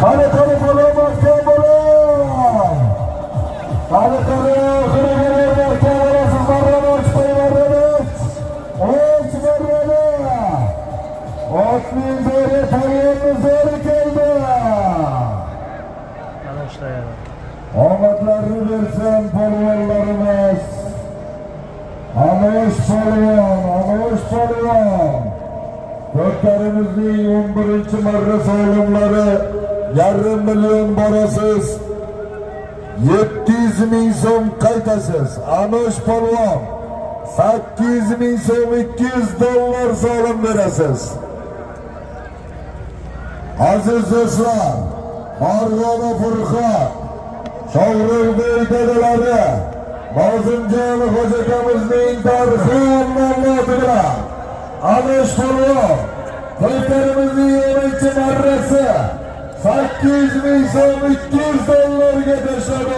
Hadi tabi bolu mahkem bolu. Hadi tabi kırıkları mahkem bolu. Sizlerden uçmayı verdiniz. Uçmadı. Osman Zöre tanıyanlı Zöre geldi. Omadlarını versen polvanlarımız. Amış polvan. Köklerimizin 11. marra soyulumları yarım milyon borasız 700 bin so'm qaytasiz. Amış polvon 800 bin so'm 200 dollar so'lim berasiz. Aziz do'stlar, Marg'ona Furqat, Sho'g'ribey dadalari, Nozimjon xo'jakamizning tarixiy nomloti bilan Amış polvon Kaytarimizning 11. marrasi 800 bin so'm 200 dollarga tashlab